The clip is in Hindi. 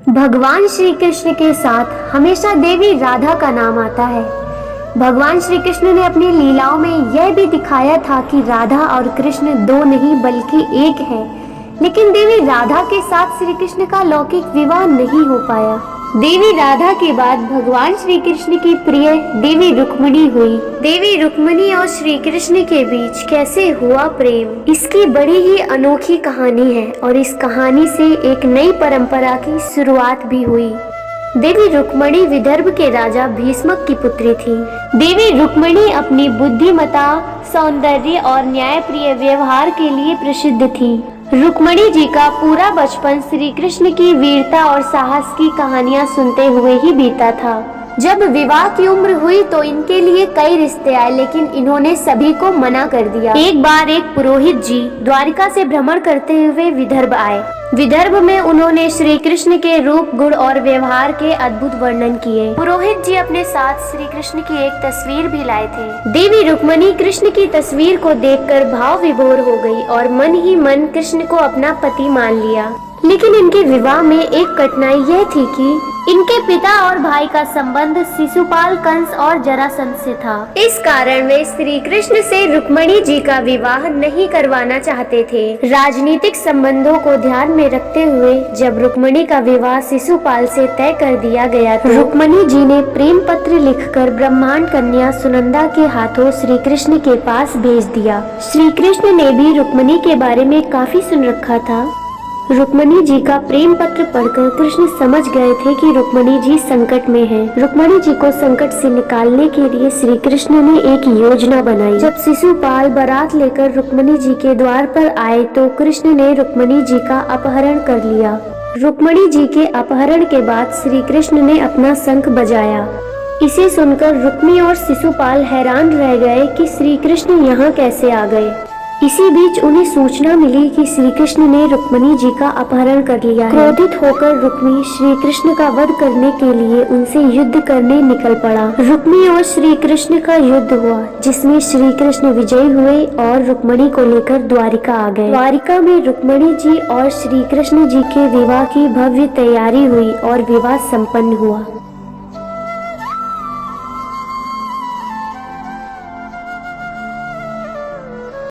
भगवान श्री कृष्ण के साथ हमेशा देवी राधा का नाम आता है। भगवान श्री कृष्ण ने अपनी लीलाओं में यह भी दिखाया था कि राधा और कृष्ण दो नहीं बल्कि एक है, लेकिन देवी राधा के साथ श्री कृष्ण का लौकिक विवाह नहीं हो पाया। देवी राधा के बाद भगवान श्री कृष्ण की प्रिय देवी रुक्मिणी हुई। देवी रुक्मिणी और श्री कृष्ण के बीच कैसे हुआ प्रेम, इसकी बड़ी ही अनोखी कहानी है और इस कहानी से एक नई परंपरा की शुरुआत भी हुई। देवी रुक्मिणी विदर्भ के राजा भीष्मक की पुत्री थी। देवी रुक्मिणी अपनी बुद्धिमता, सौंदर्य और न्यायप्रिय व्यवहार के लिए प्रसिद्ध थी। रुक्मिणी जी का पूरा बचपन श्री कृष्ण की वीरता और साहस की कहानियां सुनते हुए ही बीता था। जब विवाह की उम्र हुई तो इनके लिए कई रिश्ते आए, लेकिन इन्होंने सभी को मना कर दिया। एक बार एक पुरोहित जी द्वारिका से भ्रमण करते हुए विदर्भ आए। विदर्भ में उन्होंने श्री कृष्ण के रूप, गुण और व्यवहार के अद्भुत वर्णन किए। पुरोहित जी अपने साथ श्री कृष्ण की एक तस्वीर भी लाए थे। देवी रुक्मिणी कृष्ण की तस्वीर को देखकर भाव विभोर हो गई और मन ही मन कृष्ण को अपना पति मान लिया। लेकिन इनके विवाह में एक कठिनाई यह थी कि इनके पिता और भाई का संबंध शिशुपाल, कंस और जरासंध से था। इस कारण वे श्री कृष्ण से रुक्मिणी जी का विवाह नहीं करवाना चाहते थे। राजनीतिक संबंधों को ध्यान में रखते हुए जब रुक्मिणी का विवाह शिशुपाल से तय कर दिया गया तो रुक्मिणी जी ने प्रेम पत्र लिखकर ब्रह्मांड कन्या सुनंदा के हाथों श्री कृष्ण के पास भेज दिया। श्री कृष्ण ने भी रुक्मिणी के बारे में काफी सुन रखा था। रुक्मिणी जी का प्रेम पत्र पढ़कर कृष्ण समझ गए थे कि रुक्मिणी जी संकट में हैं। रुक्मिणी जी को संकट से निकालने के लिए श्री कृष्ण ने एक योजना बनाई। जब शिशुपाल बारात लेकर रुक्मिणी जी के द्वार पर आए तो कृष्ण ने रुक्मिणी जी का अपहरण कर लिया। रुक्मिणी जी के अपहरण के बाद श्री कृष्ण ने अपना शंख बजाया। इसे सुनकर रुक्मी और शिशुपाल हैरान रह गए कि श्री कृष्ण यहाँ कैसे आ गए। इसी बीच उन्हें सूचना मिली कि श्री कृष्ण ने रुक्मिणी जी का अपहरण कर लिया है। क्रोधित होकर रुक्मी श्री कृष्ण का वध करने के लिए उनसे युद्ध करने निकल पड़ा। रुक्मी और श्री कृष्ण का युद्ध हुआ, जिसमें श्री कृष्ण विजयी हुए और रुक्मिणी को लेकर द्वारिका आ गए। द्वारिका में रुक्मिणी जी और श्री कृष्ण जी के विवाह की भव्य तैयारी हुई और विवाह संपन्न हुआ।